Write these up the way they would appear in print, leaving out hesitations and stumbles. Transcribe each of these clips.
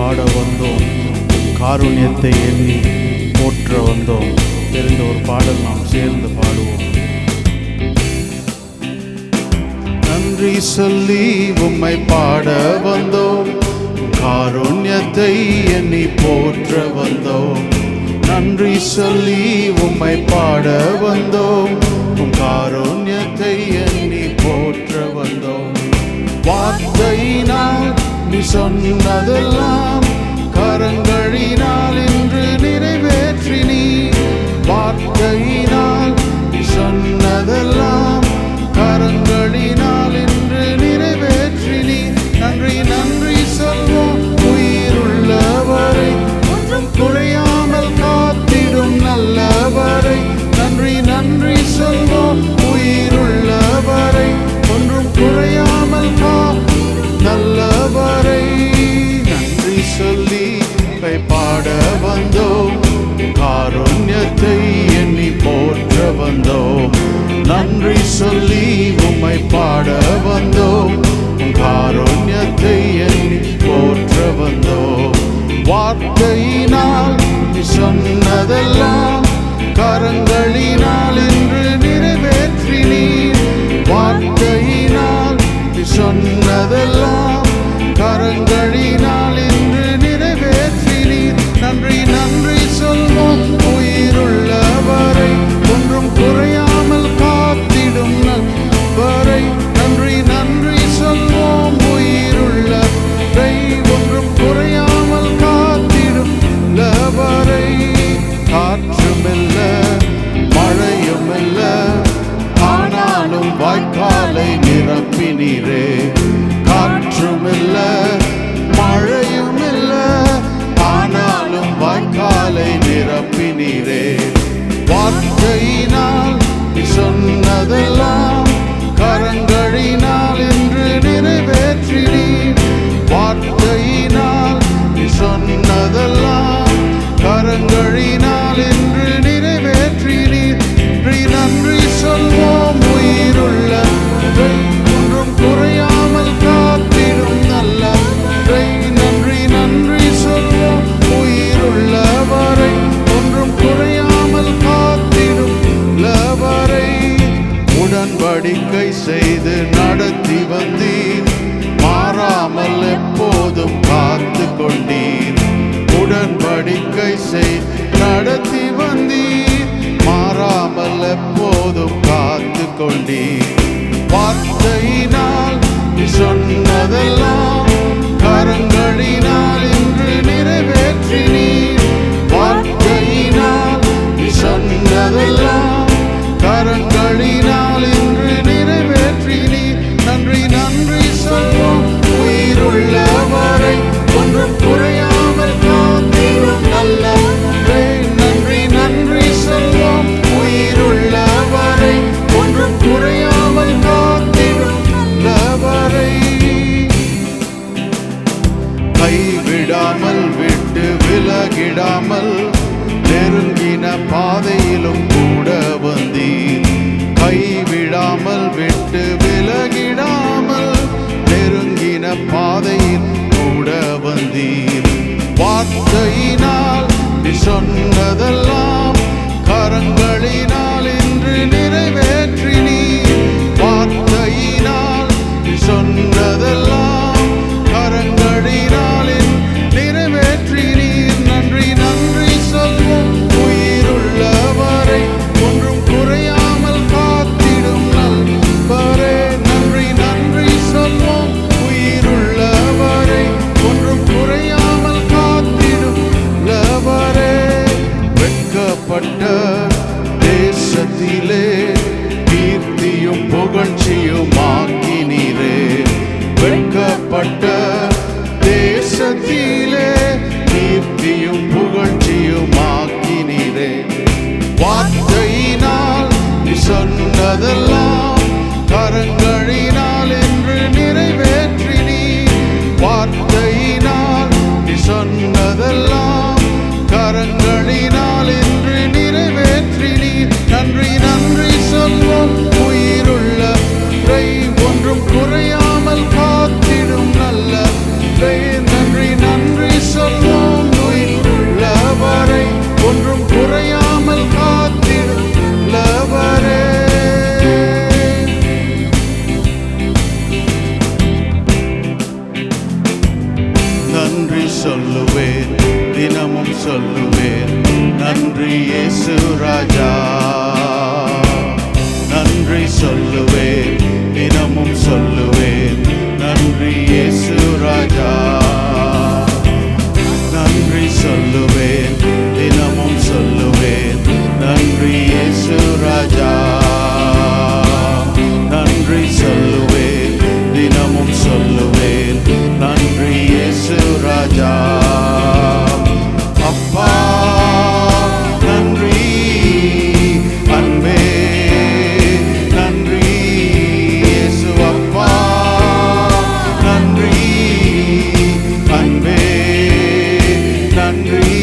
பாட வந்தோம், காருண்யத்தை எண்ணி போற்ற வந்தோம். தெரிந்த ஒரு பாடல் நாம் சேர்ந்து பாடுவோம். நன்றி சொல்லி உம்மை பாட வந்தோம், காருண்யத்தை எண்ணி போற்ற வந்தோம். நன்றி சொல்லி உம்மை பாட வந்தோம், காருண்யத்தை எண்ணி போற்ற வந்தோம். வார்த்தையினால் நீ சொன்னதெல்லாம் கரங்களினால் இன்று நிறைவேற்றி நீ. வார்த்தையினால் நீ சொன்னதெல்லாம் கரங்களினால் இன்று நிறைவேற்றி நீ. நன்றி நன்றி சொல்வோம் உயிருள்ளவரை, ஒன்றும் குறையாமல் காத்திடும் நல்லவரை. நன்றி நன்றி சொல்வோம் உயிருள்ளவரை, ஒன்றும் குறையாமல் நல்லவரை. நன்றி சொல்லி பாட வந்தோம், காருண்யத்தை எண்ணி போற்ற வந்தோம். நன்றி சொல்லி உம்மை பாட வந்தோம், காருண்யத்தை எண்ணி போற்ற வந்தோம். வார்த்தையினால் நீ சொன்னதெல்லாம் கரங்களினால் இன்று நிறைவேற்றி நீர். வார்த்தையினால் நீ சொன்னதெல்லாம் கரங்களினால் இன்று நிறைவேற்றி நீர். நன்றி நன்றி சொல்வோம் உயிருள்ளவரை, ஒன்றும் குறையாமல் காத்திடும் நல்லவரை. நன்றி நன்றி சொல்வோம் உயிருள்ளவரை, ஒன்றும் குறையாமல் காத்திடும் நல்லவரை. காற்றுமில்ல மழையுமில்ல, ஆனாலும் வாய்க்காலை நிரப்பினீரே. காற்றுமில்ல மழையுமில்ல, ஆனாலும் வாய்க்காலை நிரப்பினீரே. வார்த்தையினால் நீ சொன்னதெல்லாம் கரங்களினால் இன்று நிறைவேற்றி நீர். வார்த்தையினால் நீ சொன்னதெல்லாம் கரங்களினால் இன்று நிறைவேற்றி நீர். நன்றி சொல்வோம் உயிருள்ளவரை, ஒன்றும் குறையாமல் காத்திடும் நல்லவரை. நன்றி நன்றி சொல்வோம் உயிருள்ளவரை, ஒன்றும் குறையாமல் காத்திடும் நல்லவரை. உடன்படிக்கை செய்து நடத்தி வந்தீர், மாறாமல் எப்போதும் காத்து கொண்டீர். உடன்படிக்கை செய்து நடத்தி வந்தீர், மாறாமல் எப்போதும் காத்து கொண்டீர். வார்த்தையினால் நீ சொன்னதெல்லாம் கரங்களினால் இன்று நிறைவேற்றி நீர். வார்த்தையினால் நீ சொன்னதெல்லாம் கரங்களினால் இன்று நிறைவேற்றி நீர். நன்றி நன்றி சொல்வோம் உயிருள்ளவரை, ஒன்றும் குறையாமல் காத்திடும் நல்லவரை. நன்றி நன்றி சொல்வோம் உயிருள்ளவரை, ஒன்றும் குறையாமல் காத்திடும் நல்லவரை. கைவிடாமல் விட்டு விலகிடாமல் நெருங்கின பாதையிலும் கூட வந்தீர். கைவிடாமல் விட்டு விலகிடாமல் நெருங்கின பாதையில் கூட வந்தீர். வார்த்தையினால் நீ சொன்னதெல்லாம் கரங்களினால் இன்று நிறைவேற்றி நீர். வார்த்தையினால் நீ சொன்னதெல்லாம் கரங்களினால் நிறைவேற்றி நீர். நன்றி நன்றி சொல்வோம் உயிருள்ளவரை, ஒன்றும் குறையாமல் காத்திடும் நல்லவரே. நன்றி நன்றி சொல்வோம் உயிருள்ளவரை, ஒன்றும் குறையாமல் காத்திடும் நல்லவரே. வெட்கப்பட்ட தேசத்திலே கீர்த்தியும் புகழ்ச்சியும் ஆக்கினீரே. வெட்கப்பட்ட தேசத்திலே கீர்த்தியும் புகழ்ச்சியும் ஆக்கினீரே. வார்த்தையினால் நீ சொன்னதெல்லாம் கரங்களினால் என்று நிறைவேற்றி நீர். வார்த்தையினால் நீ சொன்னதெல்லாம் கரங்களினால் என்று நிறைவேற்றி நீர். நன்றி நன்றி சொல்வோம் உயிருள்ளவரை, ஒன்றும் குறையாமல் காத்திடும் நல்லவரை. நன்றி நன்றி சொல்லுவேன், தினமும் சொல்லுவேன், நன்றி இயேசு ராஜா. நன்றி சொல்லுவேன், தினமும் சொல்லுவேன், நன்றி இயேசு ராஜா. நன்றி சொல்லுவேன், தினமும் சொல்லுவேன், நன்றி இயேசு ராஜா. நன்றி சொல்லுவேன், தினமும் சொல்லுவேன், நன்றி இயேசு ராஜா. அப்பா நன்றி, அன்பே நன்றி, இயேசு அப்பா நன்றி, அன்பே நன்றி.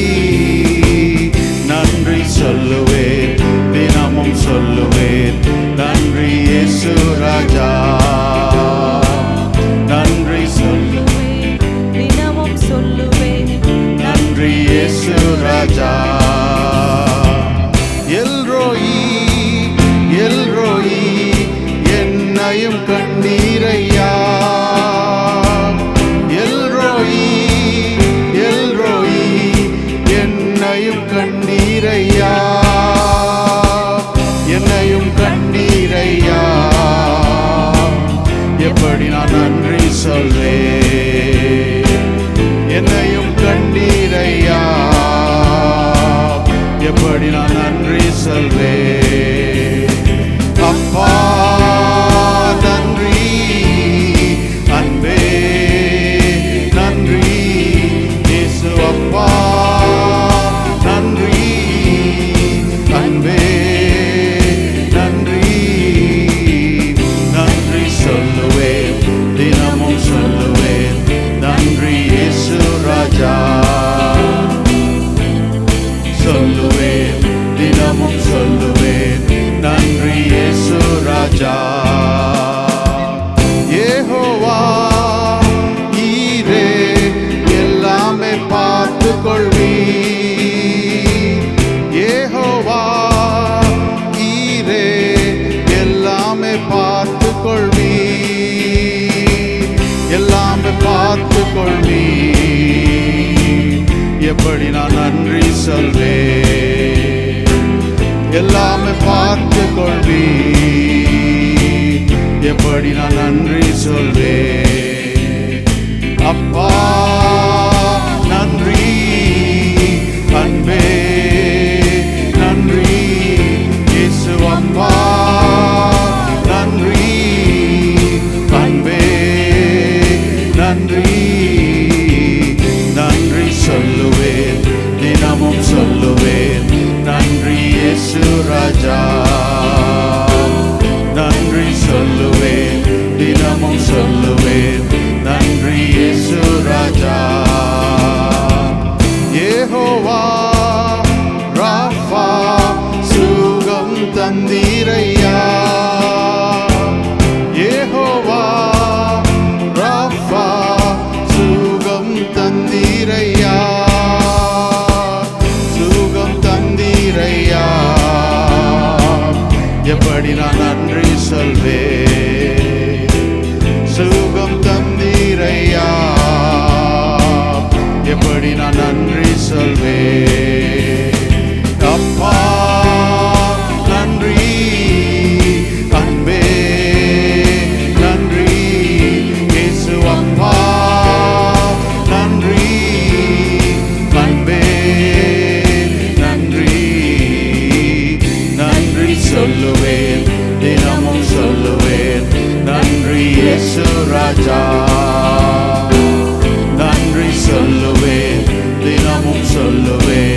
நன்றி சொல்லுவேன், தினமும் சொல்லுவேன், நன்றி இயேசு ராஜா. நன்றி சொல்லுவேன், தினமும் சொல்லுவேன், நன்றி இயேசு ராஜா. எல்ரோயி எல்ரோயி, என்னையும் கண்டீரையா. எல்ரோயி எல்ரோயி, என்னையும் கண்டீரையா, என்னையும் கண்டீரையா. எப்படி நான் நன்றி சொல்வேன், என்னையும் கண்டீரையா, எப்படி நான் நன்றி சொல்வேன். அப்பா நன்றி, அன்பே நன்றி, இயேசு அப்பா நன்றி, அன்பே நன்றி. நன்றி சொல்லுவேன், தினமும் சொல்லுவேன், நன்றி இயேசு ராஜா. சொல்லுவேன், தினமும் சொல்லுவேன், நன்றி இயேசு ராஜா. யெகோவா ஈரே, எல்லாமே பார்த்து கொள்வீர். யெகோவா ஈரே, எல்லாமே பார்த்து கொள்வீர், எல்லாமே பார்த்து கொள்வீர். எப்படி நான் நன்றி சொல்வேன், எல்லாமே பார்த்து கொள்வீர், எப்படி நான் நன்றி சொல்வேன். அப்பா நன்றி, அன்பே நன்றி, இயேசு அப்பா நன்றி, அன்பே நன்றி. நன்றி சொல்லுவேன், தினமும் சொல்லுவேன், நன்றி இயேசு ராஜா. நன்றி சொல்லுவேன், தினமும் சொல்லுவேன், நன்றி இயேசு ராஜா. யெகோவா ராஃபா, சுகம் தந்தீரையா. யெகோவா ராஃபா, சுகம் தந்தீரையா, சுகம் தந்தீரையா. எப்படி நான் நன்றி சொல்வேன், சுகம் தந்தீரையா, எப்படி நான் நன்றி சொல்வேன். அப்பா நன்றி, அன்பே நன்றி, இயேசு அப்பா நன்றி, அன்பே நன்றி. நன்றி சொல்லுவேன், தினமும் சொல்லுவேன், நன்றி இயேசு ராஜா. நன்றி சொல்லுவேன், தினமும் சொல்லுவேன்,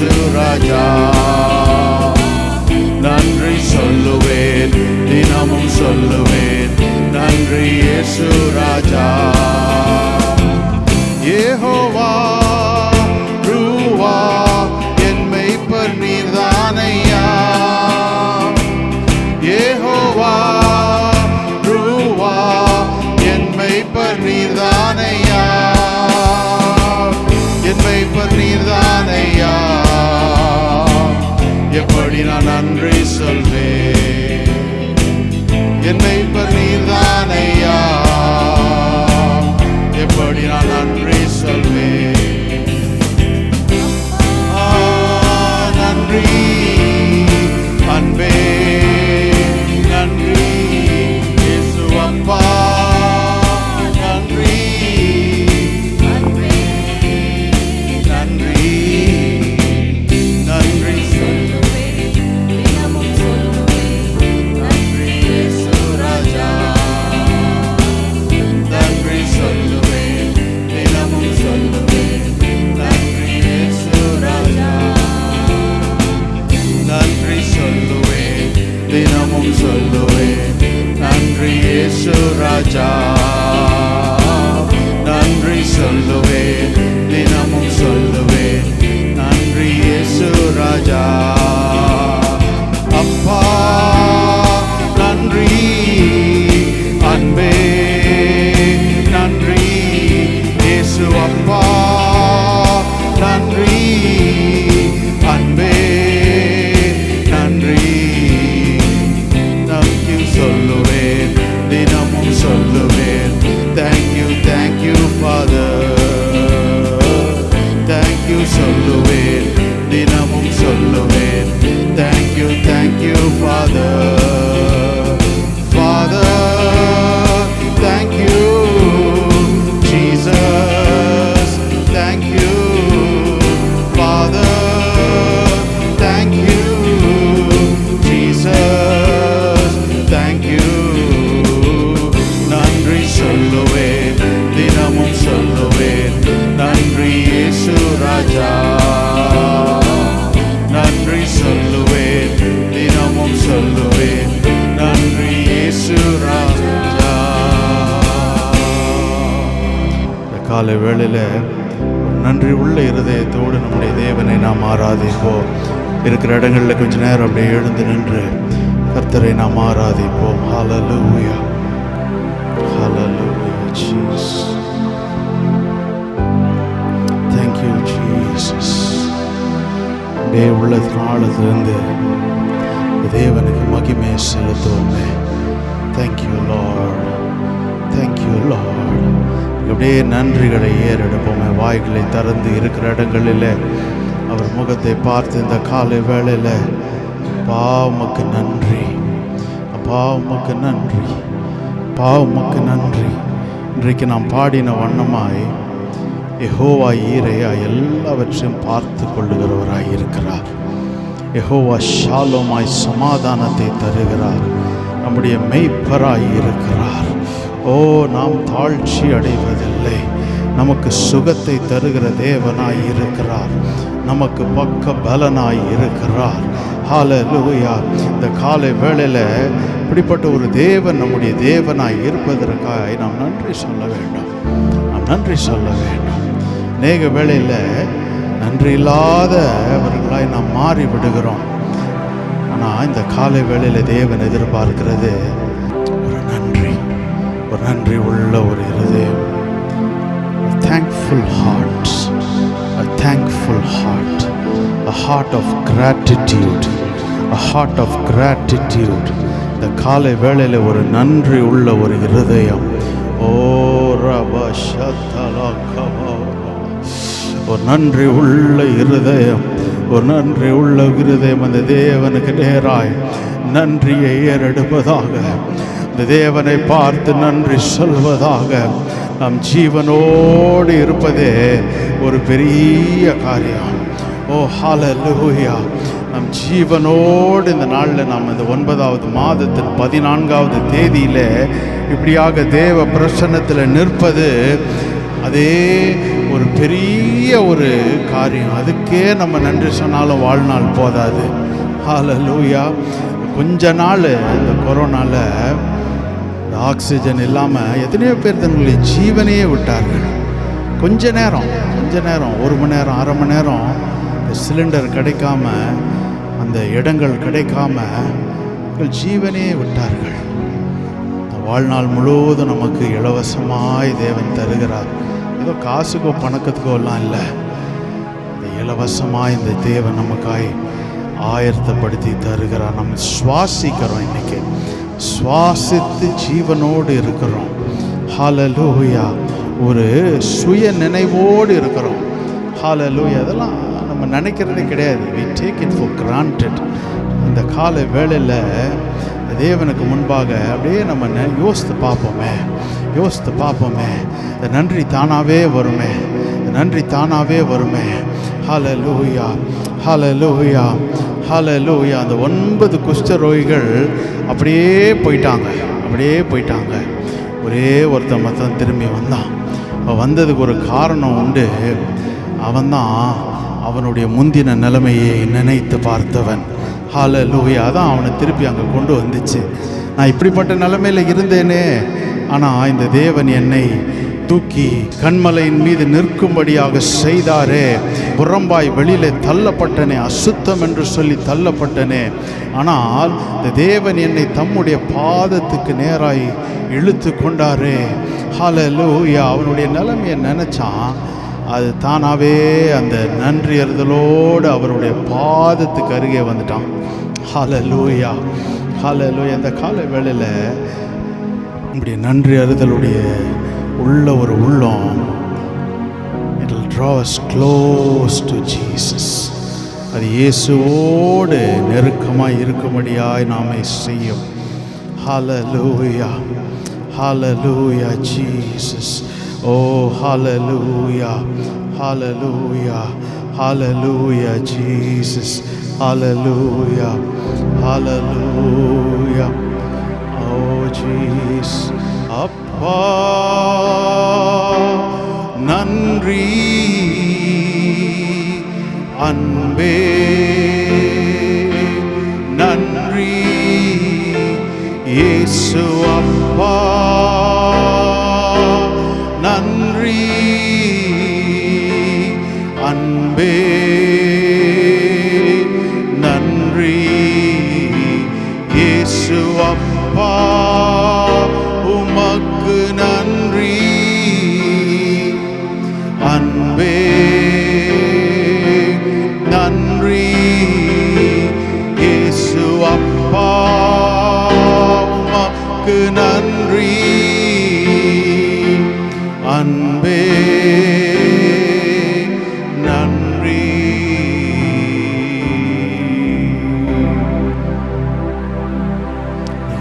இயேசு ராஜா. நன்றி சொல்லுவேன், தினமும் சொல்லுவேன், நன்றி இயேசு ராஜா. யெகோவா ரூவா என் மேய்ப்பர் நீர்தானையா. யெகோவா ரூவா என் மேய்ப்பர் நீர்தானையா, என் மேய்ப்பர் நீர்தானையா. எப்படி நான் நன்றி சொல்வேன், என் மேய்ப்பர் நீர்தானையா, எப்படி நான் நன்றி சொல்வேன். நன்றி அன்பே, நன்றி இயேசு அப்பா, நன்றி அன்பே, நன்றி நன்றி சொல்லுவேன், தினமும் சொல்லுவேன், நன்றி இயேசு ராஜா. நன்றி சொல்லுவேன், தினமும் சொல்லுவேன், நன்றி இயேசு ராஜா. நன்றி சொல்லுவேன், தினமும் சொல்லுவேன், நன்றி இயேசு ராஜா. நன்றி சொல்லுவேன், தினமும் சொல்லுவேன், நன்றி இயேசு ராஜா. அப்பா நன்றி, அன்பே நன்றி இயேசு அப்பா, நன்றி அன்பே நன்றி. தேங்க்யூ சொல்லுவேன், தினமும் சொல்லுவேன், தேங்க்யூ தேங்க்யூ ஃபாதர். தேங்க்யூ சொல்லுவேன், தினமும் சொல்லுவேன், thank you thank you father. Father thank you, Jesus thank you, father thank you, Jesus thank you. நன்றி சொல்லுவேன், தினமும் சொல்லுவேன், நன்றி இயேசு ராஜா. நன்றி சொல்லுவேன், தினமும் சொல்லுவேன், நன்றி இயேசு ராஜா. இந்த காலை வேளையில் ஒரு நன்றி உள்ள இருதயத்தோடு நம்முடைய தேவனை நாம் ஆராதிப்போம். இருக்கிற இடங்களில் கொஞ்ச நேரம் அப்படியே எழுந்து நின்று கர்த்தரை நாம் ஆராதிப்போம். ஹல்லேலூயா, ஹல்லேலூயா ஜீசஸ். Thank you Jesus. அப்படியே உள்ளத்தினாலிருந்து தேவனுக்கு மகிமை செலுத்துவோமே. Thank you Lord, thank you Lord. அப்படியே நன்றிகளை ஏறெடுப்போமே. வாய்களை திறந்து இருக்கிற இடங்களில் அவர் முகத்தை பார்த்து இந்த காலை வேளையில் அப்பா உமக்கு நன்றி, அப்பா உமக்கு நன்றி, அப்பா உமக்கு நன்றி. இன்றைக்கு நாம் பாடின வண்ணமாய் யெகோவா ஈரையா எல்லாவற்றையும் பார்த்து கொள்ளுகிறவராய் இருக்கிறார். யெகோவா ஷாலோமாய் சமாதானத்தை தருகிறார், நம்முடைய மெய்ப்பராய் இருக்கிறார். ஓ, நாம் தாழ்ச்சி அடைவதில்லை, நமக்கு சுகத்தை தருகிற தேவனாய் இருக்கிறார், நமக்கு பக்க பலனாய் இருக்கிறார். ஹல்லேலூயா. இந்த காலை வேளையில் இப்படிப்பட்ட ஒரு தேவன் நம்முடைய தேவனாய் இருப்பதற்காக நாம் நன்றி சொல்ல வேண்டும், நாம் நன்றி சொல்ல வேண்டும். அநேக வேளையில் நன்றி இல்லாதவர்களாய் நாம் மாறி விடுகிறோம். ஆனால் இந்த காலை வேளையில் தேவன் எதிர்பார்க்கிறது ஒரு நன்றி, ஒரு நன்றி உள்ள ஒரு இருதயம். Thankful hearts, a thankful heart, a heart of gratitude, a heart of gratitude. இந்த காலை வேளையில் ஒரு நன்றி உள்ள ஒரு இருதயம். ஓ ரபா ஷத்தலா கபா, ஒரு நன்றி உள்ள இருதயம், ஒரு நன்றி உள்ள இருதயம் அந்த தேவனுக்கு நேராய் நன்றியை ஏறெடுப்பதாக, இந்த தேவனை பார்த்து நன்றி சொல்வதாக. நம் ஜீவனோடு இருப்பதே ஒரு பெரிய காரியம். ஓ ஹல்லேலூயா. நம் ஜீவனோடு இந்த நாளில் நாம் இந்த 9வது மாதத்தின் 14வது தேதியில் இப்படியாக தேவ பிரசன்னத்தில் நிற்பது, அதே ஒரு பெரிய ஒரு காரியம். அதுக்கே நம்ம நன்றி சொன்னாலும் வாழ்நாள் போதாது. ஹல்லேலூயா. கொஞ்ச நாள் இந்த கொரோனாவில் இந்த ஆக்சிஜன் இல்லாமல் எத்தனையோ பேர் தன்னுடைய ஜீவனையே விட்டார்கள். கொஞ்ச நேரம் 1 மணி நேரம் 1/2 மணி நேரம் சிலிண்டர் கிடைக்காம, அந்த இடங்கள் கிடைக்காம ஜீவனே விட்டார்கள். வாழ்நாள் முழுவதும் நமக்கு இலவசமாய் தேவன் தருகிறார். ஏதோ காசுக்கோ பணக்கத்துக்கோ எல்லாம் இல்லை, இலவசமாய் இந்த தேவன் நமக்காய் ஆயத்தப்படுத்தி தருகிறார். நம்ம சுவாசிக்கிறோம், இன்னைக்கு சுவாசித்து ஜீவனோடு இருக்கிறோம். ஹல்லேலூயா. ஒரு சுய நினைவோடு இருக்கிறோம். ஹல்லேலூயா. அதெல்லாம் நம்ம நினைக்கிறதே கிடையாது. we take it for granted. இந்த காலை வேளையில் தேவனுக்கு முன்பாக அப்படியே நம்ம யோசித்து பார்ப்போமே. இந்த நன்றி தானாகவே வருமே. ஹல்லேலூயா. அந்த 9 குஷ்டரோகிகள் அப்படியே போயிட்டாங்க. ஒரே ஒருத்தன் மட்டும் திரும்பி வந்தான். வந்ததுக்கு ஒரு காரணம் உண்டு. அவன்தான் அவனுடைய முந்தின நிலைமையை நினைத்து பார்த்தவன். ஹல்லேலூயா. அதான் அவனை திருப்பி அங்கே கொண்டு வந்துச்சு. நான் இப்படிப்பட்ட நிலைமையில் இருந்தேனே, ஆனால் இந்த தேவன் என்னை தூக்கி கண்மலையின் மீது நிற்கும்படியாக செய்தாரே. புறம்பாய் வெளியிலே தள்ளப்பட்டனே, அசுத்தம் என்று சொல்லி தள்ளப்பட்டனே, ஆனால் இந்த தேவன் என்னை தம்முடைய பாதத்துக்கு நேராய் இழுத்து கொண்டாரே. ஹல்லேலூயா. அவனுடைய நிலைமையை நினச்சான். அது தானாகவே அந்த நன்றி அறிதலோடு அவருடைய பாதத்துக்கு அருகே வந்துட்டான். ஹல்லேலூயா. இந்த காலை வேளையில் இப்படி நன்றி அறிதலுடைய உள்ள ஒரு உள்ளம், it will draw us close to Jesus. அது இயேசுவோடு நெருக்கமாக இருக்கும்படியாய் நாமே செய்யும். ஹல்லேலூயா. Jesus. Oh, hallelujah. Jesus. Hallelujah. Oh, Jesus. அப்பா நன்றி, அன்பே நன்றி, இயேசு அப்பா நன்றி, அன்பே நன்றி, இயேசு அப்பா உமக்கு நன்றி, அன்பே நன்றி, இயேசு அப்பா உமக்கு நன்றி, அன்பே நன்றி.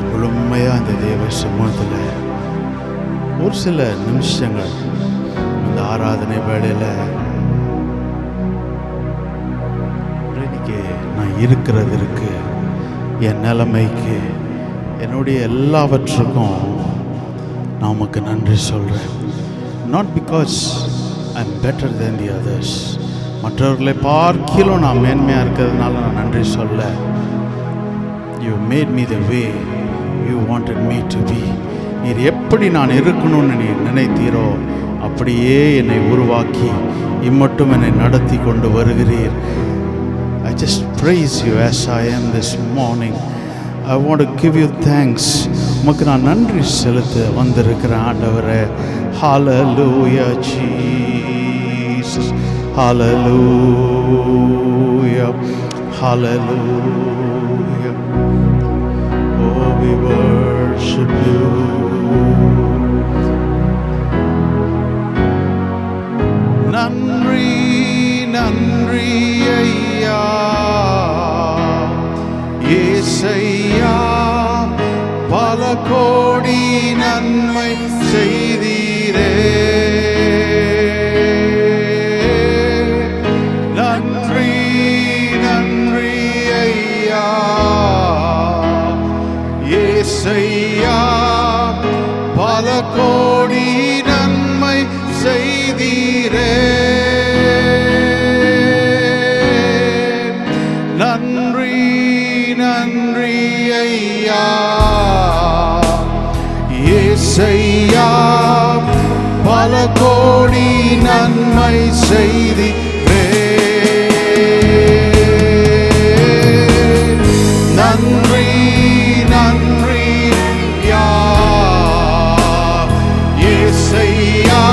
முழுமையா இந்த தேவ சமூகத்தில் ஒரு சில நிமிஷங்கள் இந்த ஆராதனை வேளையில் இன்னைக்கு நான் இருக்கிறதற்கு, என் நிலைமைக்கு, என்னுடைய எல்லாவற்றுக்கும் நான் உமக்கு நன்றி சொல்கிறேன். Not because I am better than the others, மற்றவர்களை பார்க்கிலும் நான் மேன்மையாக இருக்கிறதுனால நான் நன்றி சொல்ல. You made me the way you wanted me to be. நீர் எப்படி நான் இருக்கணும்னு நீர் நினைத்தீரோ அப்படியே என்னை உருவாக்கி இம்மட்டும் என்னை நடத்தி கொண்டு வருகிறீர். I just praise you as I am this morning. I want to give you thanks. உமக்கு நான் நன்றி செலுத்த வந்திருக்கிறேன் ஆண்டவரே. Hallelujah Jesus. Hallelujah. Hallelujah. Oh, we worship you. நன்றி நன்றி ஐயா ஏசையா, பல கோடி நன்மை செய்தீரே. நன்றி நன்றி ஐயா ஏசையா, பல கோடி நன்மை செய்தீரே. ஏசையா பல கோடி நன்மை செய்தீரே. நன்றி நன்றி யா ஏசையா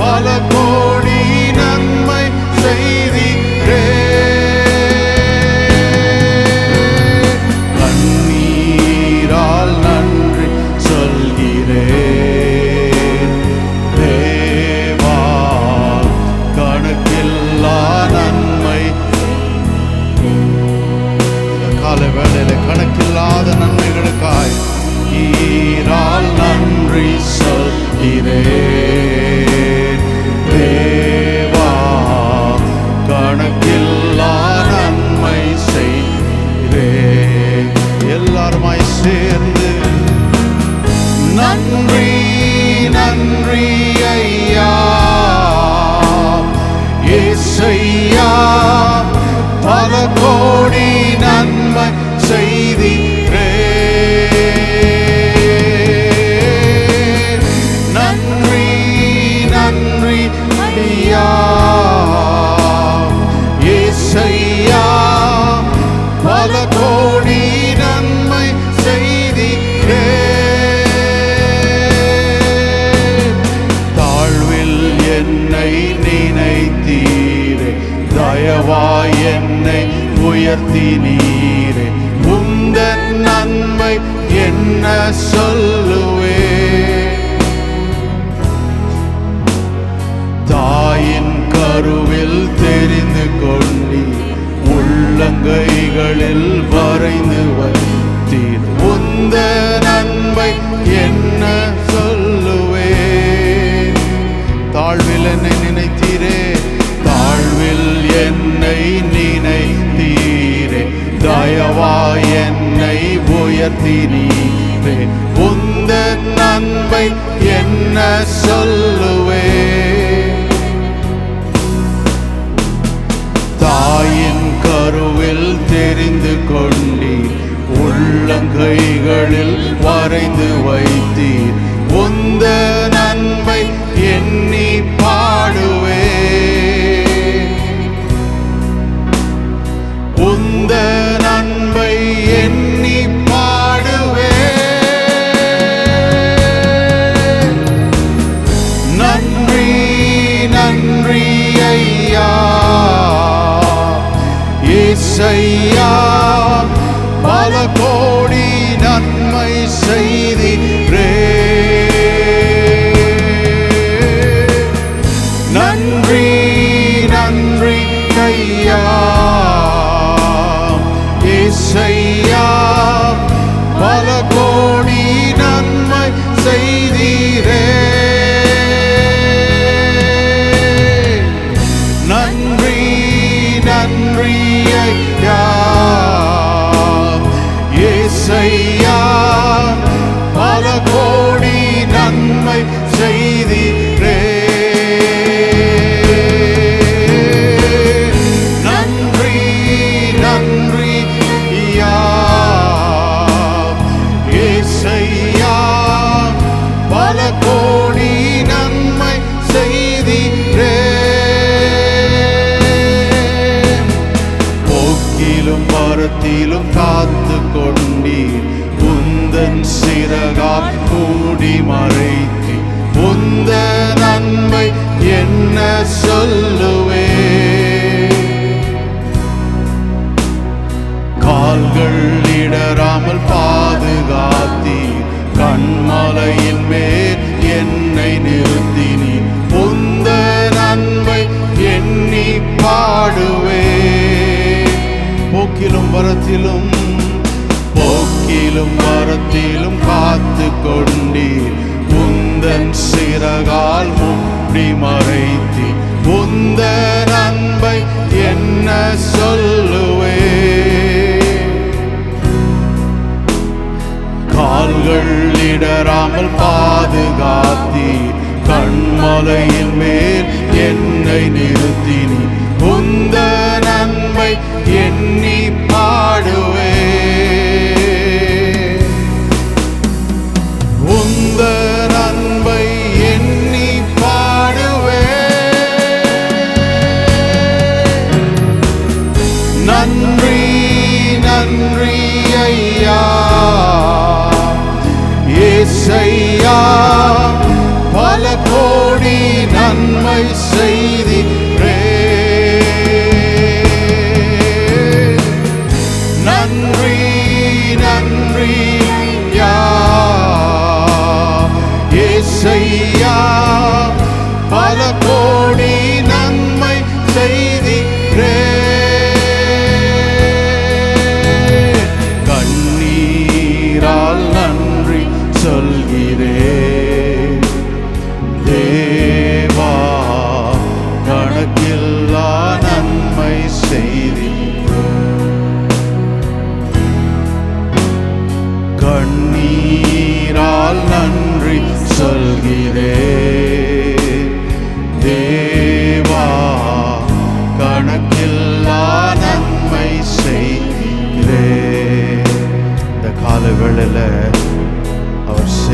பல கோடி நன்மை செய்தீரே. கண்ணீரால் நன்றி சொல்கிறேன் தேவா, கணக்கில்லா நன்மை. கால வேளையில கணக்கில்லாத நன்மைகளுக்காய் ஈரால் நன்றி சொல்கிறேன் தேவா, கணக்கில்லா நன்மை செய்கிறேன். எல்லாருமாய் சேர்ந்து நன்றி நன்றி ஐயா ஏசையா பல கோடி நன்மை செய்தீரே. நன்றி நன்றி ஐயா ஏசையா பல கோடி நன்மை செய்தீரே. தாழ்வில் என்னை நினைத்தீரே, தயவாய் என்னை உயர்த்தினீரே. உந்தன் நன்மை என்ன சொல்லுவே. தாயின் கருவில் தெரிந்து கொண்டீர், உள்ளங்கைகளில் வரைந்து வைத்தீர். உந்த நன்மை என்ன சொல்லுவே. தாழ்வில் என்னை நினைத்தீரே, தாழ்வில் என்னை நினைத்தீரே, தயவாய் என்னை உயர்த்தினீரே. உந்த நன்மை என்ன சொல்லுவே. தாயின் கருவில் தெரிந்து கொண்டீர், உள்ளங்கைகளில் வரைந்து வைத்தீர். உந்த நன்மை எண்ணி பாடுவே. உந்த நன்மை எண்ணி பாடுவே. நன்றி நன்றி ஐயா ஏசையா பல கோடி நன்மை செய்தீரே. நன்றி நன்றி ஐயா ஏசையா பல கோடி நன்மை செய்தீரே. நன்றி நன்றி ஐயா ஏசையா பல கோடி நன்மை செய்தீரே. நன்றி நன்றி ஐயா ஏசையா பல கோடி நன்மை செய்தீரே. போக்கிலும் மரத்திலும் காத்து கொண்டீர், உந்தன் சிறகால் கூடி மறைத்தி. உந்த நன்மை என்ன சொல்லுவே. கால்கள் இடராமல் பாதுகாத்தீர், கண்மலையின் மேல் என்னை நிறுத்தினீர். உந்த நன்மை எண்ணி பாடுவே. போக்கிலும் வரத்திலும் போக்கிலும் வரத்திலும் காத்து கொண்டீர், உந்தன் சிறகால் மூடி மறைத்தி. உந்த நன்மை என்ன சொல்லுவே. கால்கள் இடராமல் பாதுகாத்தீர், கண்மலையின் மேல் என்னை நிறுத்தினீர். உந்த நன்மை எண்ணி பாடுவே. உந்த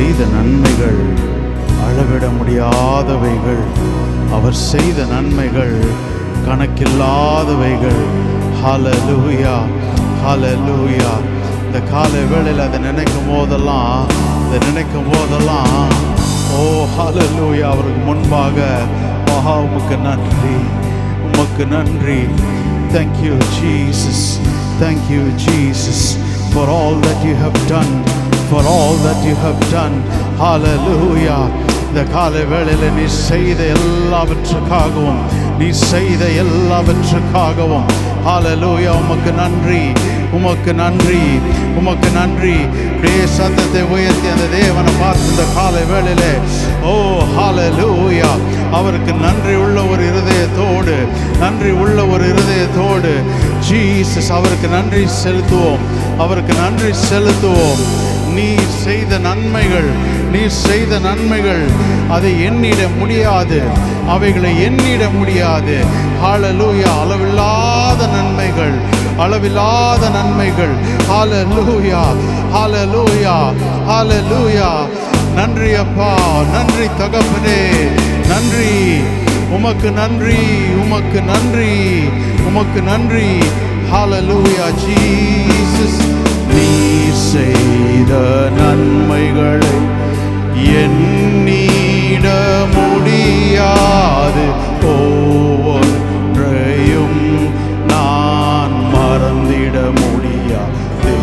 செய்த நன்மைகள் அளவிட முடியாதவைகள். அவர் செய்த நன்மைகள் கணக்கில்லாதவைகள். ஹல்லேலூயா, ஹல்லேலூயா. இந்த காலை வேளையில் அதை நினைக்கும் போதெல்லாம் ஓ ஹல்லேலூயா, அவருக்கு முன்பாக உமக்கு நன்றி, உமக்கு நன்றி. Thank you Jesus, thank you Jesus for all that you have done, for all that you have done. Hallelujah. இந்த காலை வேளையில் நீ செய்த எல்லாவற்றுக்காகவும் ஹல்லேலூயா, உமக்கு நன்றி, உமக்கு நன்றி, உமக்கு நன்றி. சத்தத்தை உயர்த்தி அந்த தேவனை பார்த்து இந்த காலை வேளையிலே ஓ ஹல்லேலூயா, அவருக்கு நன்றி உள்ள ஒரு இருதயத்தோடு ஜீசஸ் அவருக்கு நன்றி செலுத்துவோம். நீர் செய்த நன்மைகள் அதை எண்ணிட முடியாது, அவைகளை எண்ணிட முடியாது. ஹல்லேலூயா, அளவில்லாத நன்மைகள். ஹல்லேலூயா, ஹல்லேலூயா, ஹல்லேலூயா. நன்றி அப்பா, நன்றி தகப்பனே, நன்றி உமக்கு நன்றி, உமக்கு நன்றி, உமக்கு நன்றி. ஹல்லேலூயா ஜீசஸ். நீ செய்த நன்மைகளை எண்ணிட முடியாது, ஒவ்வொன்றையும் நான் மறந்திட முடியாது.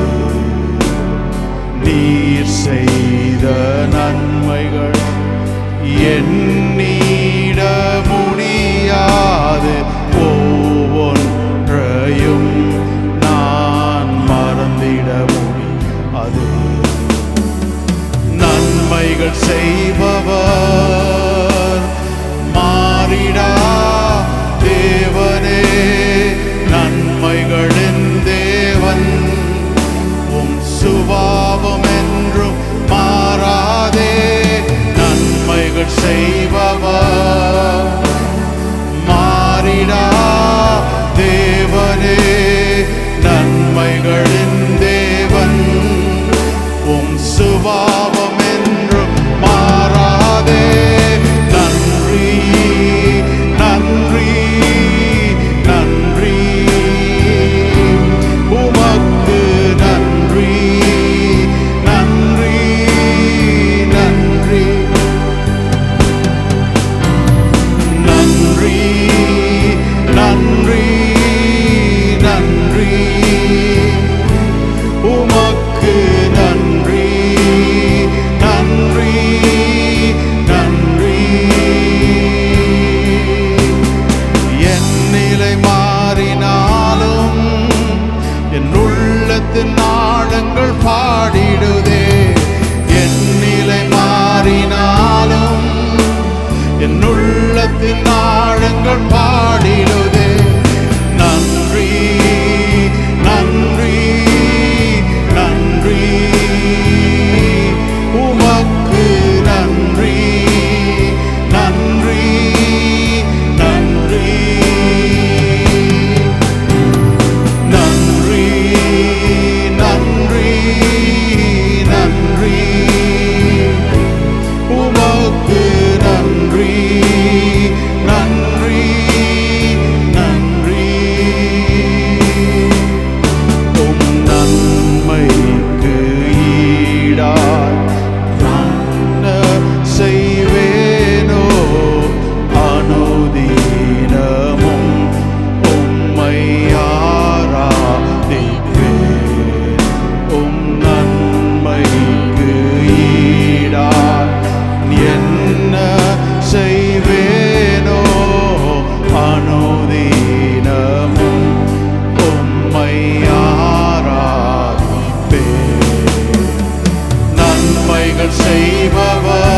நீர் செய்த நன்மைகள் எண்ணிட முடியாது, ஒவ்வொன்றையும் நான் மறந்திட முடியாது. நன்மைகள் செய்பவர் மாறிடா தேவனே, நன்மைகளின் தேவன், உம் சுபாவம் என்றும் மாறாதே. நன்மைகள் செய்பவர் மாறிடா தேவனே, நன்மைகளின் தேவன், உம் சுபாவம் என்றும் மாறாதே. நன்றி, நன்றி, நன்றி, உமக்கு நன்றி, நன்றி, நன்றி, நன்றி, நன்றி, நன்றி, உமக்கு நன்றி, நன்றி, நன்றி. என் நிலை மாறினாலும் என் உள்ளத்தின் ஆழங்கள் பாடிடுதே. என் நிலை மாறினாலும் என் உள்ளத்தின் ஆழங்கள் பாடிடுதே. நன்றி, நன்றி, நன்றி, உமக்கு நன்றி, நன்றி, நன்றி, நன்றி, நன்றி, நன்றி, உமக்கு நன்றி, நன்றி, நன்றி. உம் நன்மைக்கு ஈடாய் என்ன செய்வேனோ, அனுதினமும் உம்மை ஆராதிப்பேன். உம் நன்மைக்கு ஈடாய் என்ன செய்வேனோ, அனுதினமும் உம்மை ஆராதிப்பேன். நன்மைகள் செய்பவர்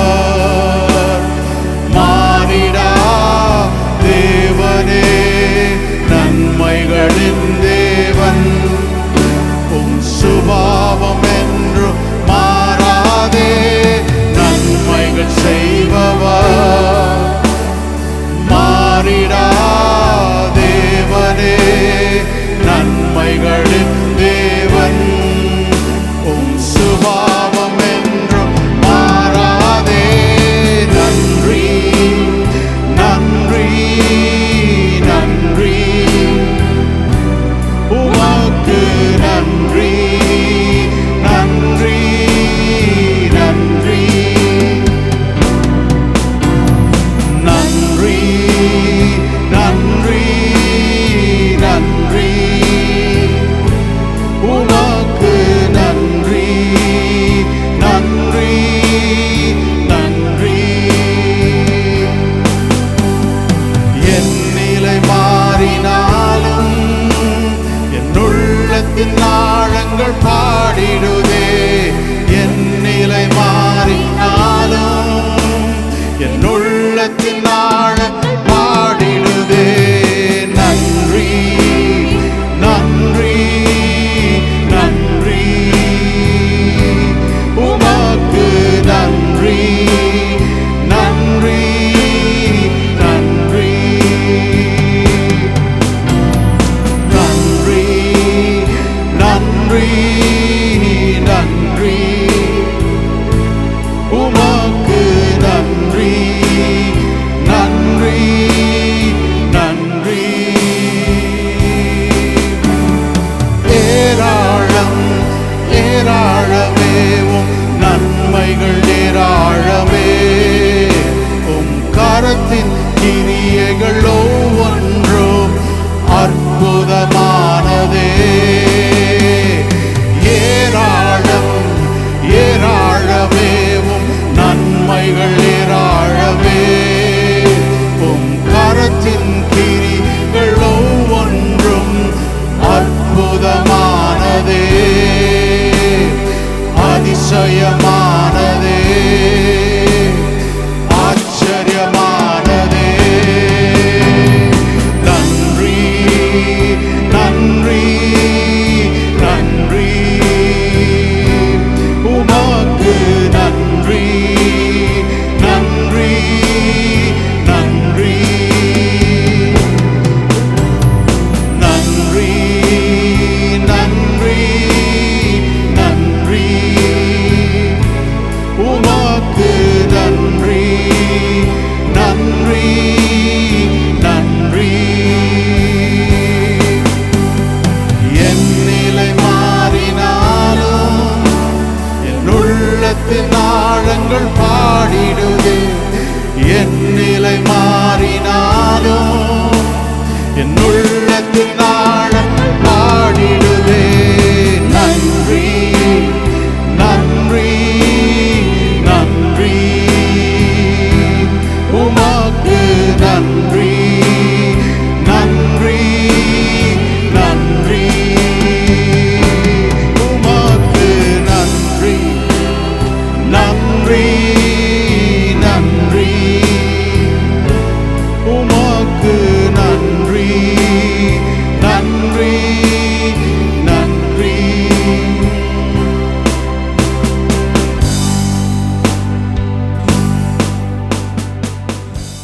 மாறிடா தேவனே, நன்மைகளின் தேவன்,